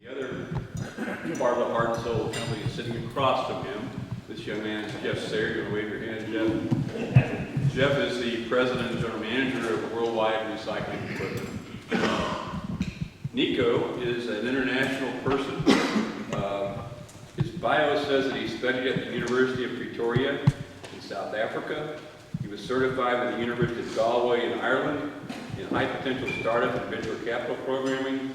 The other part of the heart and soul company is sitting across from him. This young man is Jeff Sayre. You want to wave your hand, Jeff? Jeff is the president and general manager of Worldwide Recycling Equipment. Nico is an international person. His bio says that he studied at the University of Pretoria in South Africa. He was certified with the University of Galway in Ireland in high potential startup and venture capital programming.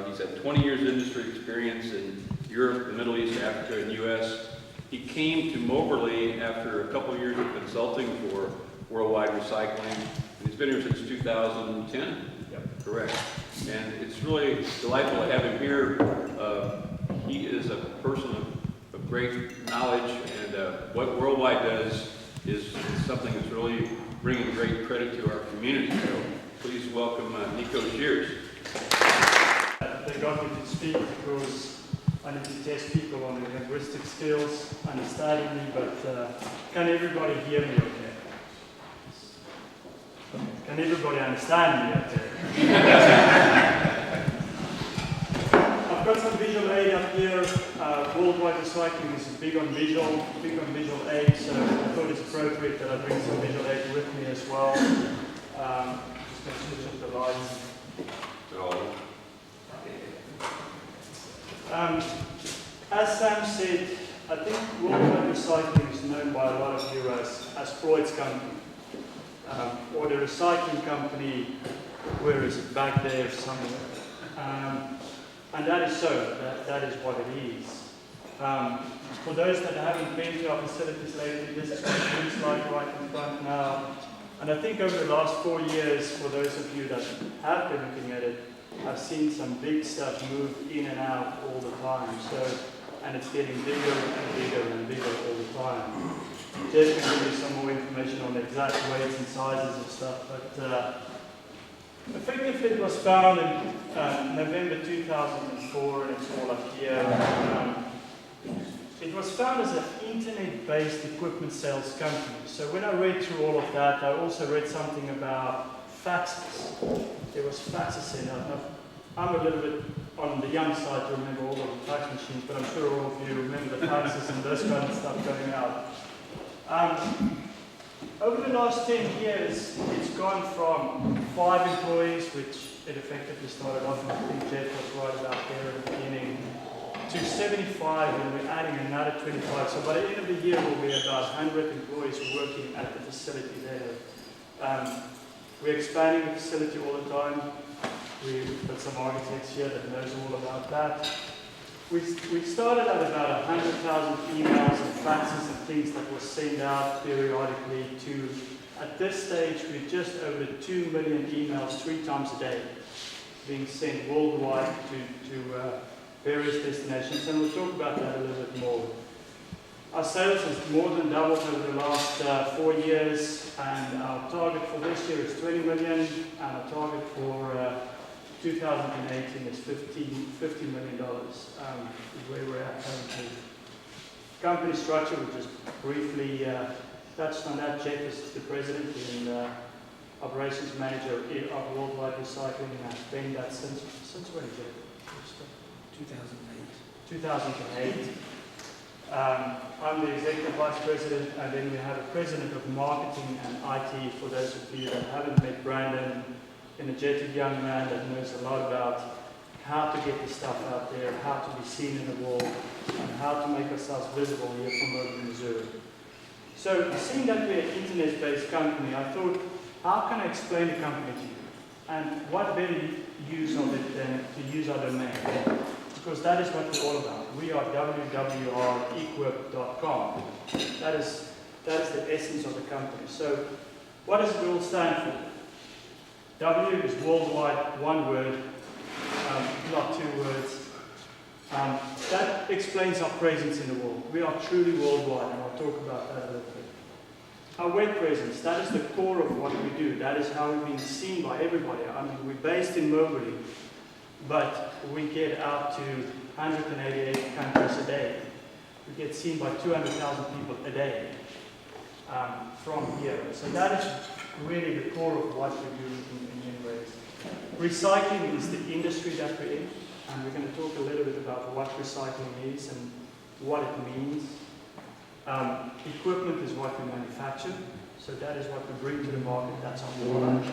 He's had 20 years industry experience in Europe, the Middle East, Africa, and U.S. He came to Moberly after a couple of years of consulting for Worldwide Recycling. And he's been here since 2010? Yep. Correct. And it's really delightful to have him here. He is a person of great knowledge, and what Worldwide does is something that's really bringing great credit to our community. So please welcome Nico Scheeres. They got me to speak because I need to test people on their linguistic skills, understanding me, but can everybody hear me okay? Can everybody understand me okay? I've got some visual aid up here. Worldwide Recycling is big on visual aid, so I thought it's appropriate that I bring some visual aid with me as well. Just going to switch up the lights. As Sam said, I think Worldwide Recycling is known by a lot of you as Freud's company, or the recycling company. Where is it? Back there somewhere. And that is so. That is what it is. For those that haven't been to our facilities lately, this is what it looks like right in front now. And I think over the last 4 years, for those of you that have been looking at it, I've seen some big stuff move in and out all the time. And it's getting bigger and bigger and bigger all the time. Jeff can give you some more information on the exact weights and sizes of stuff. But effectively, it was found in November 2004, and it's all up here. It was found as an internet-based equipment sales company. So when I read through all of that, I also read something about faxes. There was faxes in it. I'm a little bit on the young side to remember all of the fax machines, but I'm sure all of you remember the faxes and those kind of stuff going out. Over the last 10 years, it's gone from 5 employees, which it effectively started off, and I think Jeff was right about there at the beginning, to 75, and we're adding another 25. So by the end of the year, we'll be about 100 employees working at the facility there. We're expanding the facility all the time. We've got some architects here that knows all about that. We started at about 100,000 emails and faxes and things that were sent out periodically to, at this stage, we're just over 2 million emails 3 times a day being sent worldwide to various destinations, and we'll talk about that a little bit more. Our sales has more than doubled over the last 4 years, and our target for this year is 20 million, and our target for 2018 is $50 million, is where we're at currently. Company structure, we just briefly touched on that. Jeff is the president and operations manager of Worldwide Recycling, and I've been that since when, Jeff? 2008. I'm the executive vice president, and then we have a president of marketing and IT. For those of you that haven't met Brandon, energetic young man that knows a lot about how to get the stuff out there, how to be seen in the world, and how to make ourselves visible here from Moberly, Missouri. So, seeing that we're an internet-based company, I thought, how can I explain the company to you? And what better use of it than to use our domain? Because that is what we're all about. We are www.equip.com. That is the essence of the company. So, what does it all stand for? W is worldwide, one word, not 2 words. That explains our presence in the world. We are truly worldwide, and I'll talk about that a little bit. Our web presence, that is the core of what we do. That is how we've been seen by everybody. I mean, we're based in Moberly, but we get out to 188 countries a day. We get seen by 200,000 people a day from here. So that is really the core of what we do in many ways. Recycling is the industry that we're in. and we're going to talk a little bit about what recycling is and what it means. Equipment is what we manufacture, so that is what we bring to the market, that's our product.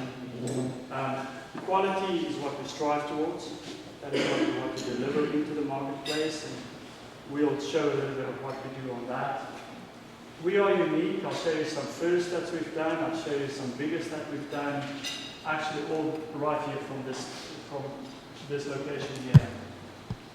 Quality is what we strive towards, that is what we want to deliver into the marketplace, and we'll show a little bit of what we do on that. We are unique. I'll show you some firsts that we've done, I'll show you some biggest that we've done, actually all right here from this location here.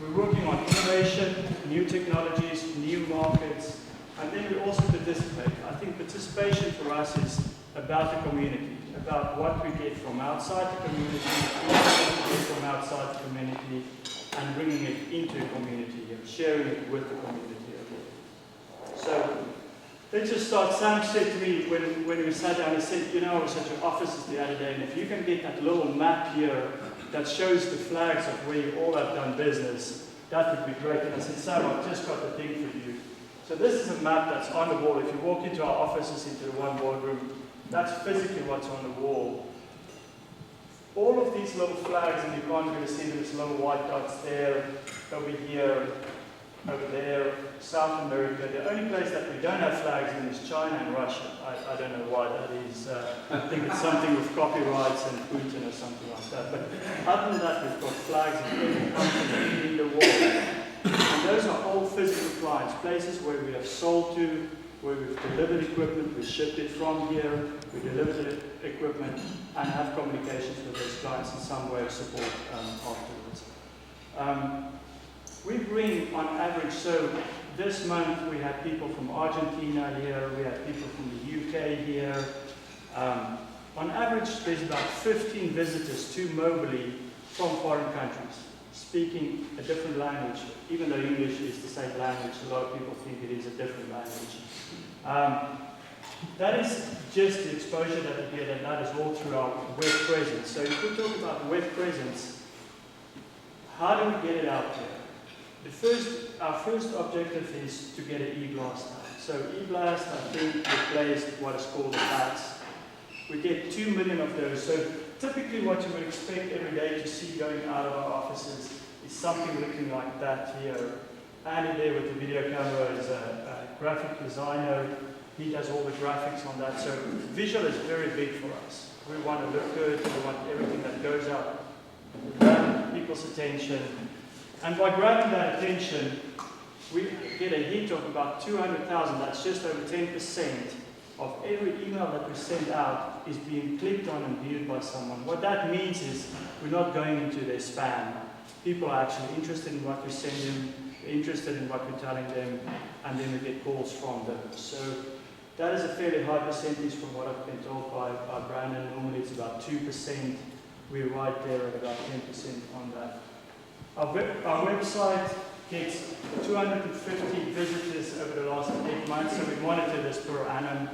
We're working on innovation, new technologies, new markets, and then we also participate. I think participation for us is about the community, about what we get from outside the community, what we get from outside the community, and bringing it into the community and sharing it with the community again. So let's just start. Sam said to me when we sat down, he said, you know, I was at your offices the other day, and if you can get that little map here that shows the flags of where you all have done business, that would be great. And I said, Sam, I've just got the thing for you. So this is a map that's on the wall. If you walk into our offices, into the one boardroom, that's physically what's on the wall. All of these little flags, and you can't really see these little white dots there, over here, over there, South America. The only place that we don't have flags in is China and Russia. I don't know why that is. I think it's something with copyrights and Putin or something like that. But other than that, we've got flags in every country in the world. And those are all physical clients, places where we have sold to, where we've delivered equipment, we shipped it from here, we delivered the equipment, and have communications with those clients in some way of support afterwards. We bring on average, so this month we had people from Argentina here, we had people from the UK here. On average, there's about 15 visitors to Moberly from foreign countries, speaking a different language. Even though English is the same language, a lot of people think it is a different language. That is just the exposure that we get, and that is all through our web presence. So if we talk about web presence, how do we get it out there? Our first objective is to get an e-blast out. So e-blast, I think, replaced what is called the bats. We get 2 million of those. So typically what you would expect every day to see going out of our offices is something looking like that here. Andy there with the video camera is a graphic designer. He does all the graphics on that. So visual is very big for us. We want to look good. We want everything that goes out to grab people's attention. And by grabbing that attention, we get a hit of about 200,000. That's just over 10% of every email that we send out is being clicked on and viewed by someone. What that means is we're not going into their spam. People are actually interested in what we send them, interested in what we're telling them, and then we get calls from them. So that is a fairly high percentage from what I've been told by Brandon. Normally it's about 2%. We're right there at about 10% on that. Our website gets 250 visitors over the last 8 months, so we monitor this per annum.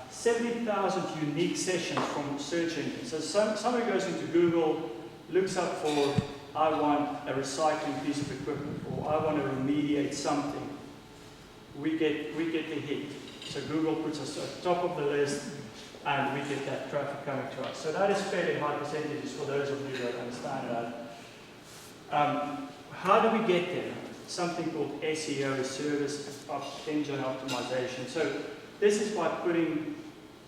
70,000 unique sessions from search engines. So somebody goes into Google, looks up for, I want a recycling piece of equipment, or I want to remediate something. We get the hit. So Google puts us at the top of the list, and we get that traffic coming to us. So that is fairly high percentages for those of you that understand that. How do we get there? Something called SEO, Service Engine Optimization. So this is by putting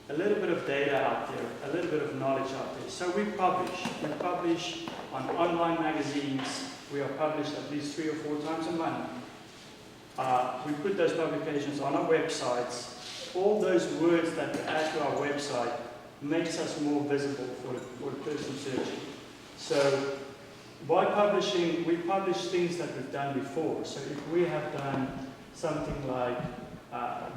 a little bit of data out there, a little bit of knowledge out there. So we publish on online magazines. We are published at least 3 or 4 times a month. We put those publications on our websites. All those words that we add to our website makes us more visible for the person searching. So by publishing, we publish things that we've done before. So if we have done something like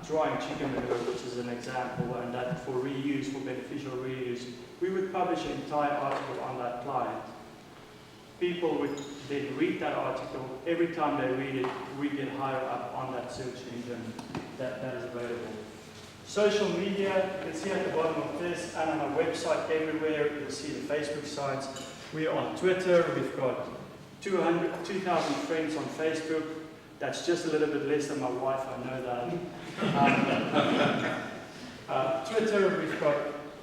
drying chicken manure, which is an example, and that for reuse, for beneficial reuse, we would publish an entire article on that client. People would then read that article. Every time they read it, we get higher up on that search engine that is available. Social media, you can see at the bottom of this, and on our website everywhere, you'll see the Facebook sites. We are on Twitter. We've got 2,000 friends on Facebook. That's just a little bit less than my wife, I know that. Twitter, we've got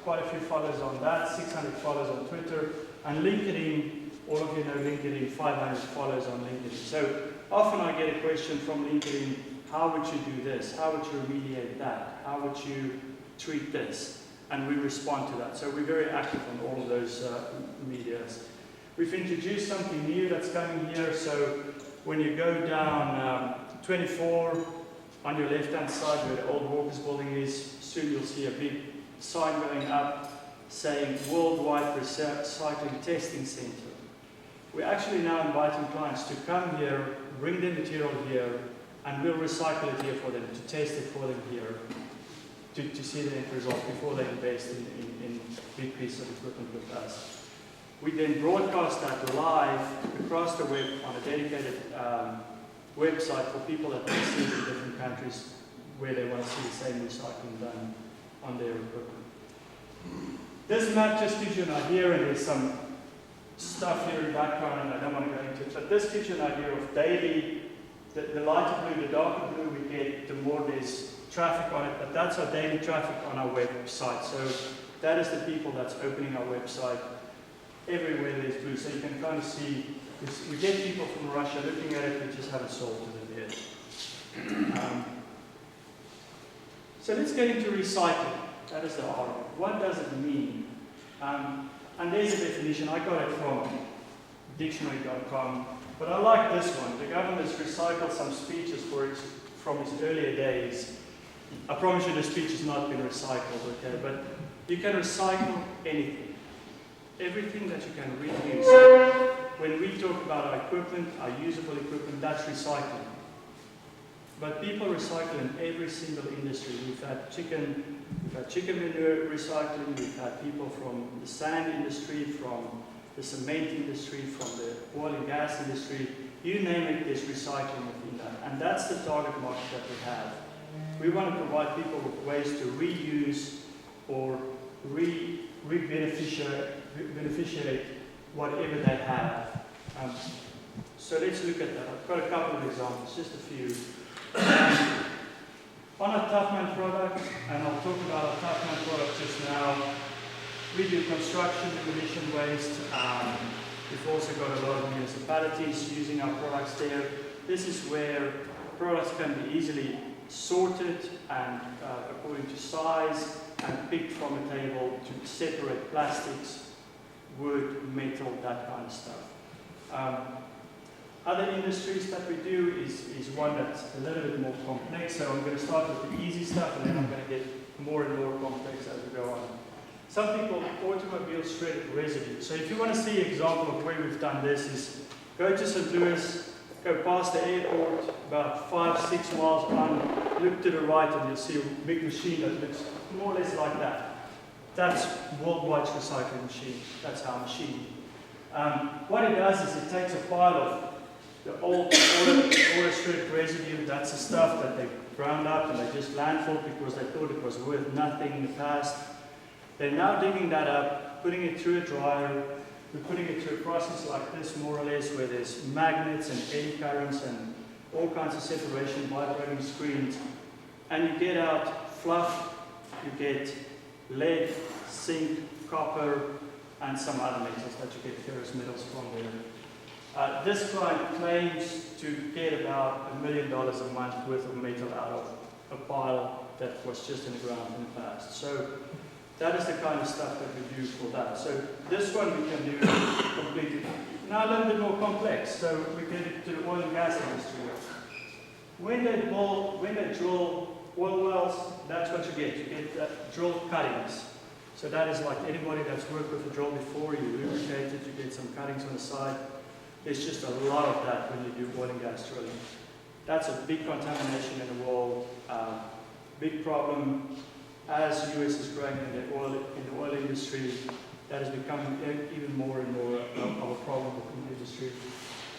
quite a few followers on that, 600 followers on Twitter. And LinkedIn, all of you know LinkedIn, 500 followers on LinkedIn. So often I get a question from LinkedIn, how would you do this? How would you remediate that? How would you treat this? And we respond to that. So we're very active on all of those medias. We've introduced something new that's coming here. So when you go down 24 on your left-hand side where the old Walkers building is, soon you'll see a big sign going up saying Worldwide Recycling Testing Center. We're actually now inviting clients to come here, bring their material here, and we'll recycle it here for them, to test it for them here, to see the end result before they invest in big pieces of equipment with us. We then broadcast that live across the web on a dedicated website for people that want to see it in different countries where they want to see the same recycling done on their equipment. This map just gives you an idea, and there's some stuff here in the background, and I don't want to go into it, but this gives you an idea of daily, the lighter blue, the darker blue we get, the more there's traffic on it, but that's our daily traffic on our website. So that is the people that's opening our website. Everywhere there's blue, so you can kind of see, we get people from Russia looking at it, we just haven't sold to them yet. So let's get into recycling. That is the R. What does it mean? And there's a definition. I got it from dictionary.com, but I like this one. The government's recycled some speeches from its earlier days. I promise you the speech has not been recycled, okay? But you can recycle anything. Everything that you can reuse. When we talk about our equipment, our usable equipment, that's recycling. But people recycle in every single industry. We've had chicken manure recycling, we've had people from the sand industry, from the cement industry, from the oil and gas industry. You name it, there's recycling within that. And that's the target market that we have. We want to provide people with ways to reuse or beneficiate whatever they have. So let's look at that. I've got a couple of examples, just a few. On a Toughman product, and I'll talk about our Toughman product just now, we do construction demolition waste. We've also got a lot of municipalities using our products there. This is where products can be easily sorted and according to size and picked from a table to separate plastics, wood, metal, that kind of stuff. Other industries that we do is one that's a little bit more complex, so I'm going to start with the easy stuff and then I'm going to get more and more complex as we go on. Something called automobile shredded residue. So if you want to see an example of where we've done this, is go to St. Louis, go past the airport, about 5-6 miles on, look to the right and you'll see a big machine that looks more or less like that. That's Worldwide Recycling Machine. That's our machine. What it does is it takes a pile of the old shredded residue. That's the stuff that they ground up and they just landfilled because they thought it was worth nothing in the past. They're now digging that up, putting it through a dryer. We're putting it through a process like this, more or less, where there's magnets and eddy currents and all kinds of separation, vibrating screens. And you get out fluff, you get lead, zinc, copper, and some other metals that you get ferrous metals from there. This client claims to get about $1 million a month worth of metal out of a pile that was just in the ground in the past. So that is the kind of stuff that we do for that. So this one we can do completely. Now a little bit more complex. So we get it to the oil and gas industry. When they drill oil wells, that's what you get. You get drill cuttings. So that is like anybody that's worked with a drill before, you lubricate it, you get some cuttings on the side. There's just a lot of that when you do oil and gas drilling. That's a big contamination in the world, big problem. As the US is growing in the oil industry, that is becoming even more and more of a problem in the industry.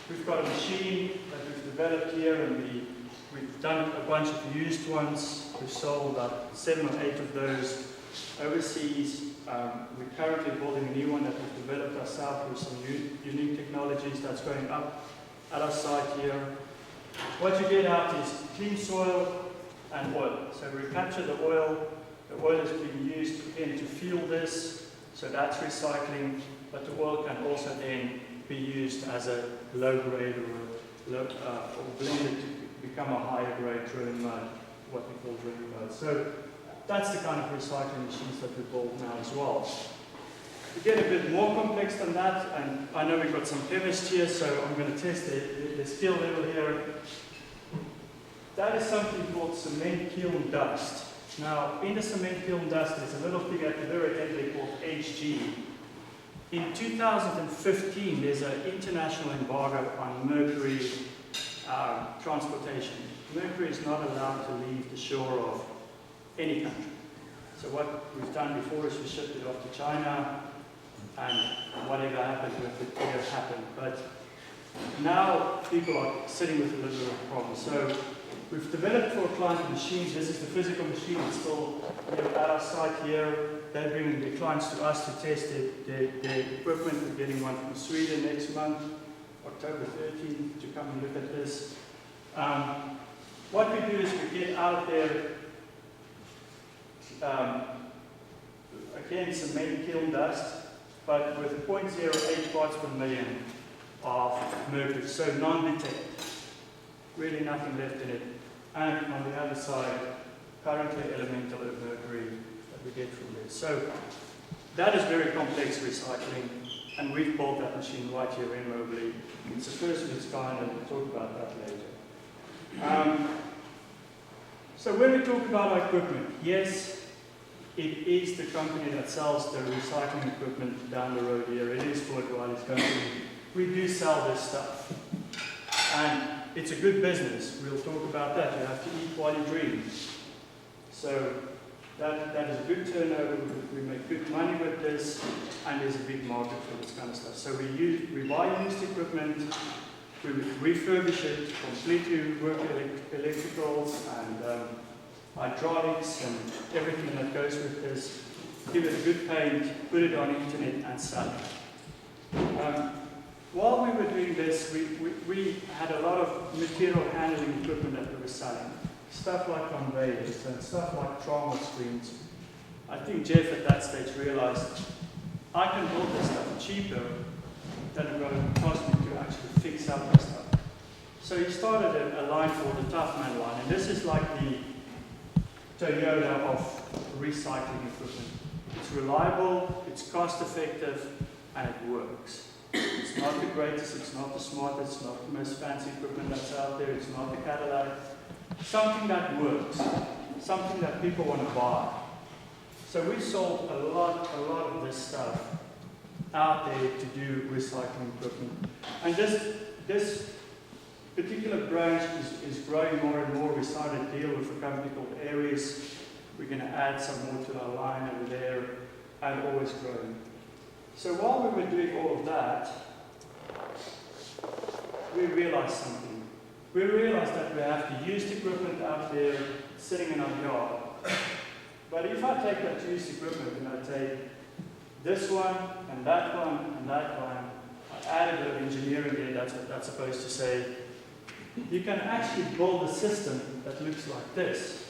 We've got a machine that we've developed here, and we've done a bunch of used ones. We've sold about 7 or 8 of those overseas. We're currently building a new one that we've developed ourselves with some unique technologies that's going up at our site here. What you get out is clean soil and oil. So we capture the oil. The oil is being used again to fuel this, so that's recycling, but the oil can also then be used as a low grade or blended to become a higher grade drilling mud, what we call drilling mud. So that's the kind of recycling machines that we build now as well. To get a bit more complex than that, and I know we've got some chemists here, so I'm going to test the skill level here. That is something called cement kiln dust. Now, in the cement kiln dust, there's a little thing at the very end they called HG. In 2015, there's an international embargo on mercury transportation. Mercury is not allowed to leave the shore of any country. So what we've done before is we shipped it off to China, and whatever happened with it here happened. But now people are sitting with a little bit of a problem. So we've developed for a client a machine. This is the physical machine. It's still at our site here. They're bringing their clients to us to test their equipment. We're getting one from Sweden next month, October 13th, to come and look at this. What we do is we get out there, again, cement kiln dust, but with 0.08 parts per million of mercury, so non-detect. Really nothing left in it. And on the other side, currently elemental mercury that we get from this. So that is very complex recycling, and we've built that machine right here in Moberly. It's the first of its kind, and we'll talk about that later. So when we talk about our equipment, yes, it is the company that sells the recycling equipment down the road here. It is Fort Riley's company. We do sell this stuff. And it's a good business. We'll talk about that. You have to eat while you dream. So that is a good turnover. We make good money with this, and there's a big market for this kind of stuff. So we buy used equipment, we refurbish it, completely work electricals and hydraulics and everything that goes with this, give it a good paint, put it on the internet and sell it. While we were doing this, we had a lot of material handling equipment that we were selling. Stuff like conveyors and stuff like trauma screens. I think Jeff at that stage realized, I can build this stuff cheaper than it would cost me to actually fix up this stuff. So he started a line called the Toughman line, and this is like the Toyota of recycling equipment. It's reliable, it's cost effective, and it works. It's not the greatest, it's not the smartest, it's not the most fancy equipment that's out there, it's not the Cadillac. Something that works, something that people want to buy. So we sold a lot of this stuff out there to do recycling equipment. And this particular branch is growing more and more. We started a deal with a company called Scheeres. We're going to add some more to our line over there, and always growing. So while we were doing all of that, we realized something. We realized that we have to use the equipment out there sitting in our yard. But if I take that used equipment and I take this one and that one and that one, I add a bit of engineering there, that's what that's supposed to say, you can actually build a system that looks like this.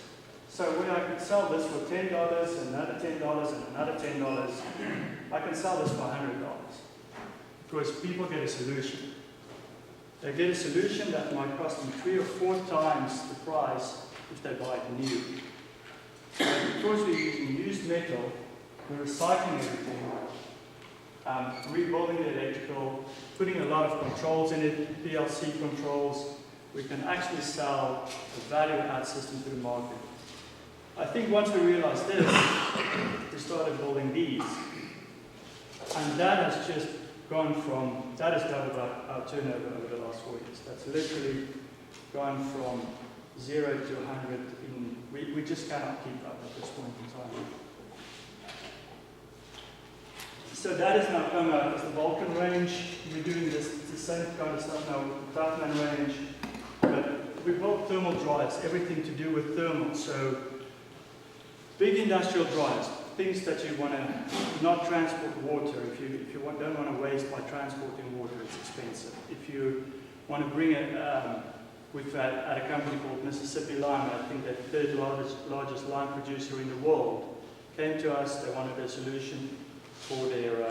So where I could sell this for $10, another $10, and another $10, I can sell this for $100. Because people get a solution. They get a solution that might cost them 3 or 4 times the price if they buy it new. But because we're using used metal, we're recycling everything, rebuilding the electrical, putting a lot of controls in it, PLC controls, we can actually sell a value-add system to the market. I think once we realized this, we started building these. And that has just gone from, that has doubled our turnover over the last 4 years. That's literally gone from 0 to 100 we just cannot keep up at this point in time. So that has now come out as the Vulcan range. We're doing the same kind of stuff now with the Toughman range. But we built thermal dryers, everything to do with thermal. So big industrial dryers, things that you want to not transport water. If you don't want to waste by transporting water, it's expensive. If you want to bring it, we've had at a company called Mississippi Lime, I think the 3rd largest lime producer in the world, came to us. They wanted a solution for their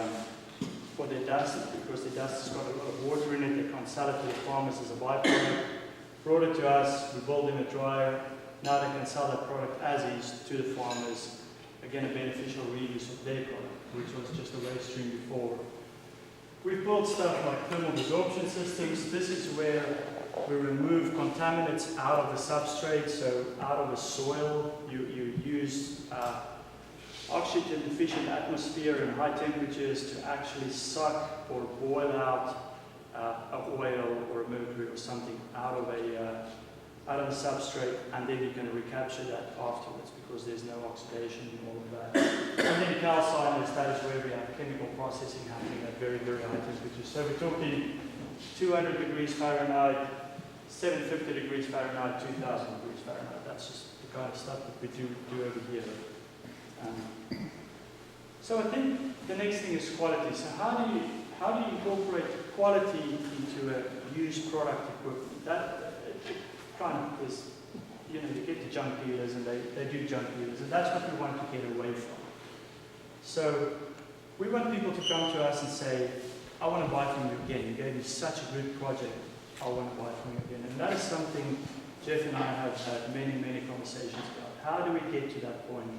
for their dust, because their dust has got a lot of water in it. They can't sell it to the farmers as a byproduct. Brought it to us, we built them a dryer. Now they can sell that product as is to the farmers. Again, a beneficial reuse of their product, which was just a waste stream before. We've built stuff like thermal desorption systems. This is where we remove contaminants out of the substrate, so out of the soil. You use oxygen deficient atmosphere and high temperatures to actually suck or boil out an oil or a mercury or something out of the substrate, and then you can recapture that afterwards because there's no oxidation and all of that. And then calciners, that is where we have chemical processing happening at very, very high temperatures. So we're talking 200 degrees Fahrenheit, 750 degrees Fahrenheit, 2000 degrees Fahrenheit. That's just the kind of stuff that we do over here. So I think the next thing is quality. So how do you incorporate quality into a used product equipment? That it kind of is, you get the junk dealers and they do junk dealers, and that's what we want to get away from. So we want people to come to us and say, I want to buy from you again. You gave me such a good project. I want to buy from you again. And that is something Jeff and I have had many, many conversations about. How do we get to that point?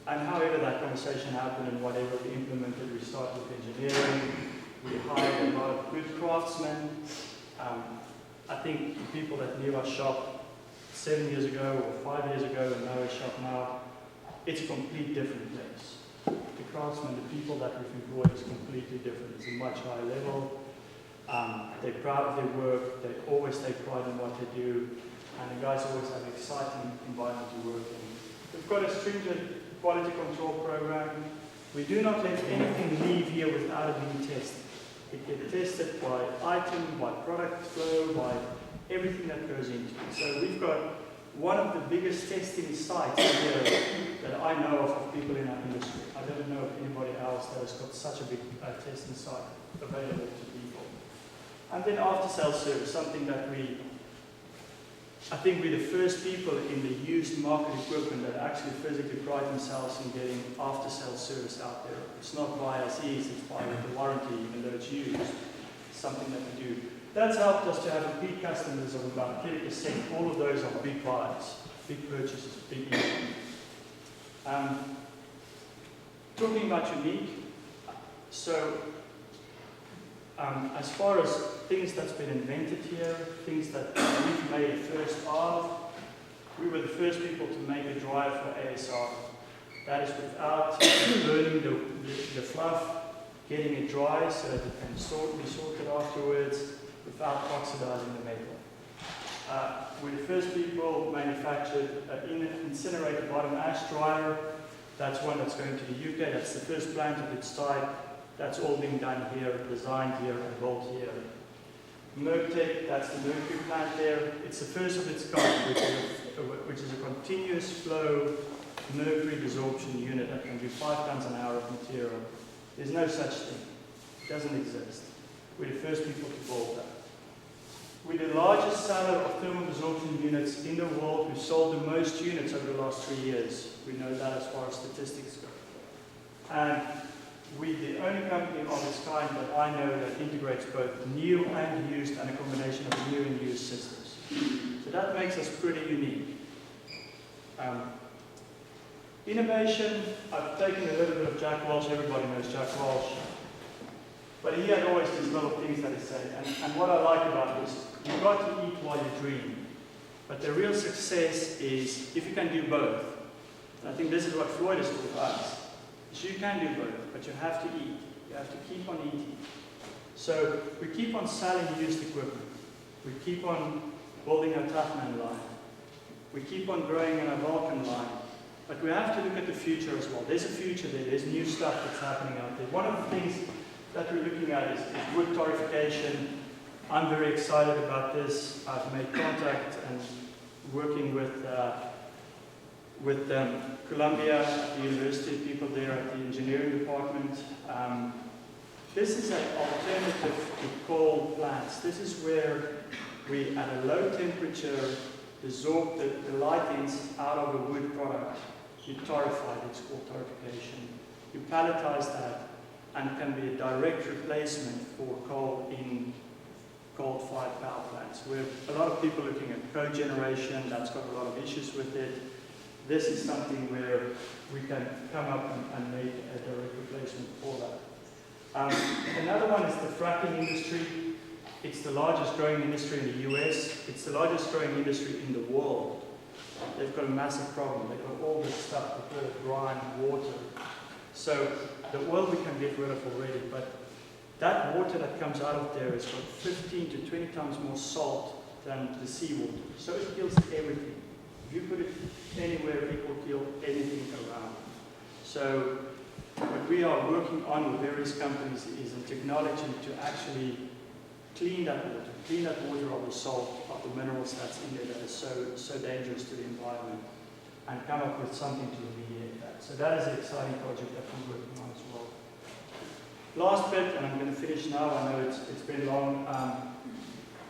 And however that conversation happened and whatever we implemented, we started with engineering. We hired a lot of good craftsmen. I think the people that knew our shop 7 years ago or 5 years ago and know our shop now, it's a complete different place. The craftsmen, the people that we've employed is completely different. It's a much higher level. They're proud of their work. They always take pride in what they do. And the guys always have an exciting environment to work in. We've got a stringent quality control program. We do not let anything leave here without it being tested. It gets tested by item, by product flow, by everything that goes into it. So we've got one of the biggest testing sites here that I know of people in our industry. I don't know of anybody else that has got such a big testing site available to people. And then after-sales service, something that I think we're the first people in the used market equipment that actually physically pride themselves in getting after-sales service out there. It's not buy as is, it's buy with the warranty, even though it's used. It's something that we do. That's helped us to have repeat customers of about 30%. All of those are big buys, big purchases, big income. Talking about unique, so as far as things that's been invented here, things that we've made a first of, we were the first people to make a dryer for ASR. That is without burning the fluff, getting it dry so that it can be sorted afterwards without oxidizing the metal. We're the first people manufactured an incinerator bottom ash dryer. That's one that's going to the UK. That's the first plant of its type. That's all being done here, designed here, and built here. Mertec, that's the mercury plant there. It's the first of its kind, which is a continuous flow mercury desorption unit that can do 5 tons an hour of material. There's no such thing. It doesn't exist. We're the first people to build that. We're the largest seller of thermal desorption units in the world. We've sold the most units over the last 3 years. We know that as far as statistics go. And we're the only company of its kind that I know that integrates both new and used and a combination of new and used systems. So that makes us pretty unique. Innovation, I've taken a little bit of Jack Welch. Everybody knows Jack Welch. But he had always these little things that he said. And what I like about this, you've got to eat while you dream. But the real success is if you can do both. And I think this is what Floyd has taught us. So you can do both, but you have to eat. You have to keep on eating. So we keep on selling used equipment. We keep on building our Toughman line. We keep on growing in our Vulcan line. But we have to look at the future as well. There's a future there. There's new stuff that's happening out there. One of the things that we're looking at is wood torrefication. I'm very excited about this. I've made contact and working with Columbia, the university, people there at the engineering department. This is an alternative to coal plants. This is where we, at a low temperature, desorb the lights out of a wood product. You torrefy it, it's called torrefication. You palletize that. and can be a direct replacement for coal in coal-fired power plants. Where a lot of people are looking at cogeneration, that's got a lot of issues with it. This is something where we can come up and make a direct replacement for that. Another one is the fracking industry. It's the largest growing industry in the US. It's the largest growing industry in the world. They've got a massive problem. They've got all this stuff, they call it brine water. So the oil we can get rid of already, but that water that comes out of there has got 15 to 20 times more salt than the seawater. So it kills everything. If you put it anywhere, it will kill anything around. So what we are working on with various companies is a technology to actually clean that water of the salt, of the minerals that's in there that is so dangerous to the environment, and come up with something to remediate that. So that is an exciting project that we're working on as well. Last bit, and I'm going to finish now, I know it's been long,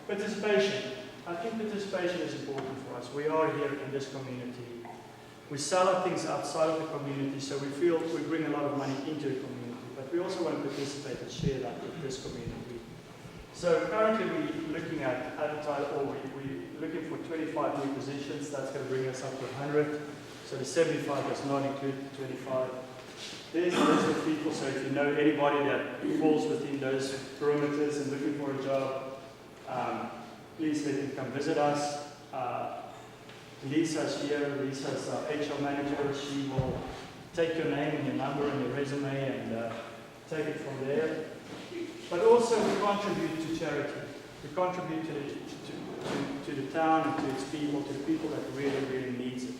participation. I think participation is important for us. We are here in this community. We sell our things outside of the community, so we feel we bring a lot of money into the community, but we also want to participate and share that with this community. So currently we're looking at we're looking for 25 new positions. That's going to bring us up to 100. So the 75 does not include the 25. There's a list of people, so if you know anybody that falls within those perimeters and looking for a job, please let them come visit us. Lisa's here. Lisa's our HR manager. She will take your name and your number and your resume and take it from there. But also we contribute to charity. We contribute to the town and to its people, to the people that really, really needs it.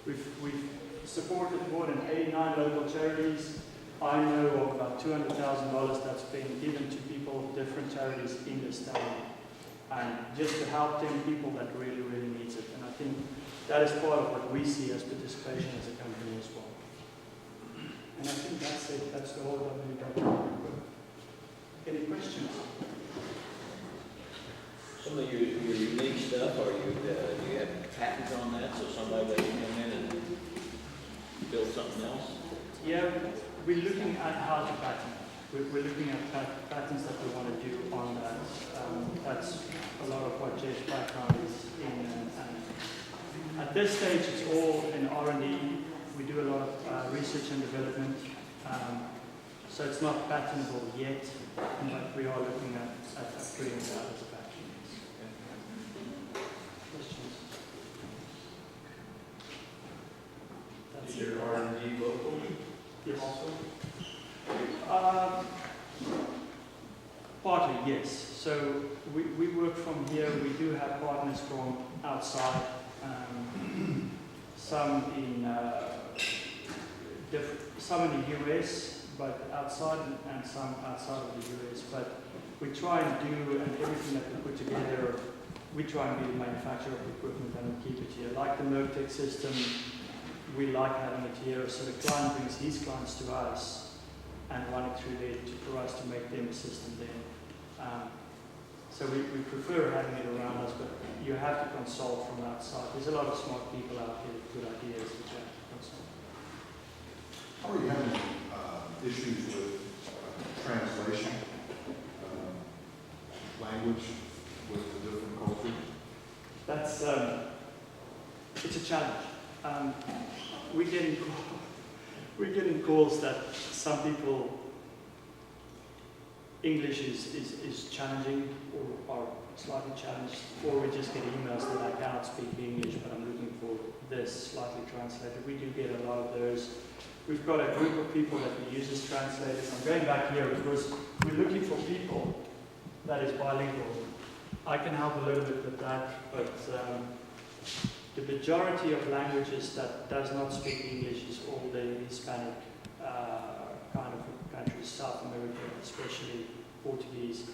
We've supported more than 89 local charities. I know of about $200,000 that's been given to people, different charities in this town. And just to help them, people that really, really needs it. And I think that is part of what we see as participation as a company as well. And I think that's it. That's the whole WW. Any questions? Some of your unique stuff, do you have patents on that, so somebody that can come in and build something else? Yeah, we're looking at how to patent. We're looking at patents that we want to do on that. That's a lot of what Jeff's background is in. And at this stage, it's all in R&D. We do a lot of research and development. So it's not patentable yet, but we are looking at bringing it out as a patent. Questions? Is your R&D local? Yes. Partly, yes. So we work from here. We do have partners from outside. Some in the US, but outside, and some outside of the US. But we try and do, and everything that we put together, we try and be the manufacturer of equipment and we keep it here. Like the Moberly system, we like having it here, so the client brings his clients to us and run it through there for us to make them a system then. So we prefer having it around us, but you have to consult from outside. There's a lot of smart people out there with good ideas which you have to consult. How are you having issues with translation, language with the different cultures? That's, it's a challenge. We're getting calls that some people, English is challenging or are slightly challenged, or we just get emails that I cannot speak English, but I'm looking for this slightly translated. We do get a lot of those. We've got a group of people that we use as translators. I'm going back here because we're looking for people that is bilingual. I can help a little bit with that, but the majority of languages that does not speak English is all the Hispanic kind of countries, South America, especially Portuguese.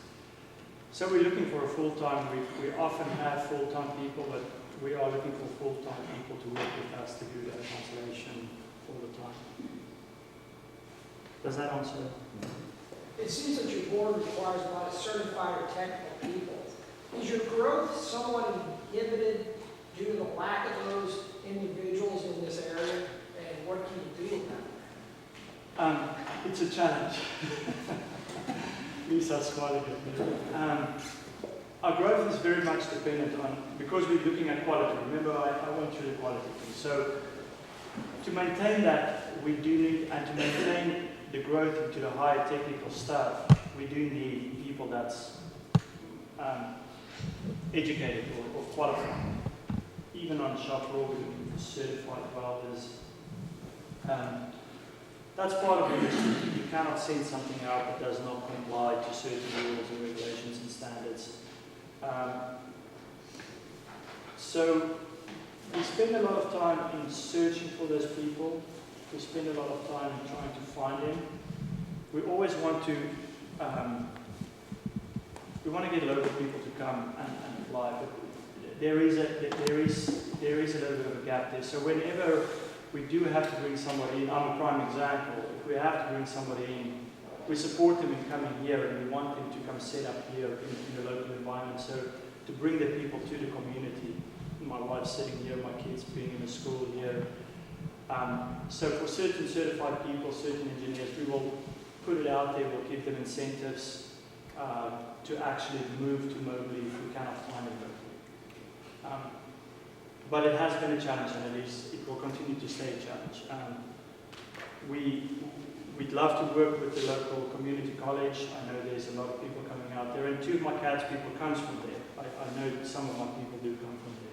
So we're looking for a full-time, we often have full-time people, but we are looking for full-time people to work with us to do that translation all the time. Does that answer? It seems that your board requires a lot of certified or technical people. Is your growth somewhat inhibited due to the lack of those individuals in this area? And what can you do about it? It's a challenge. Lisa's smiling at me. Our growth is very much dependent on, because we're looking at quality. Remember, I went through the quality thing. So to maintain that, we do need, and to maintain the growth into the higher technical stuff, we do need people that's educated or qualified. Even on shop floor, we need certified welders. That's part of it. You cannot send something out that does not comply to certain rules and regulations and standards. So we spend a lot of time in searching for those people. We spend a lot of time in trying to find them. We always want to get local people to come and apply, but there is a little bit of a gap there. So whenever we do have to bring somebody in, I'm a prime example. If we have to bring somebody in, we support them in coming here, and we want them to come set up here in the local environment. So to bring the people to the community. My wife's sitting here, my kids being in the school here. So for certain certified people, certain engineers, we will put it out there, we'll give them incentives to actually move to Moberly if we cannot find them locally. But it has been a challenge, and it will continue to stay a challenge. We'd love to work with the local community college. I know there's a lot of people coming out there, and two of my CADS people comes from there. I know some of my people do come from there.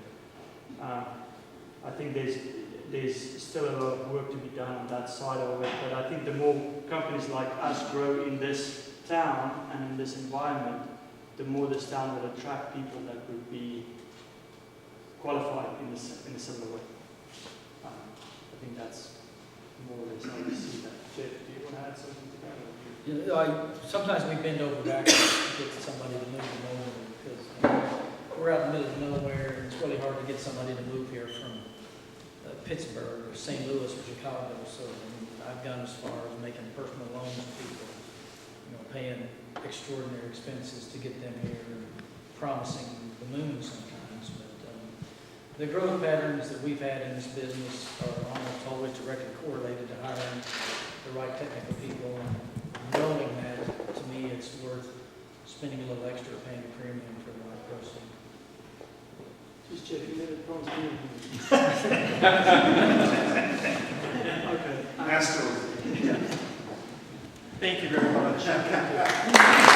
I think there's still a lot of work to be done on that side of it, but I think the more companies like us grow in this town and in this environment, the more this town will attract people that would be qualified in a similar way. I think that's more or less how we see that. Jeff, do you want to add something to that? Sometimes we bend over backwards to get somebody to move them over because we're out in the middle of nowhere, and it's really hard to get somebody to move here from Pittsburgh or St. Louis or Chicago. So I've gone as far as making personal loans to people, paying extraordinary expenses to get them here, and promising the moon sometimes. But the growth patterns that we've had in this business are almost always directly correlated to hiring the right technical people, and knowing that, to me, it's worth spending a little extra, paying a premium for the right person. Just check, you never promised me anything. Okay. Master. Thank you very much.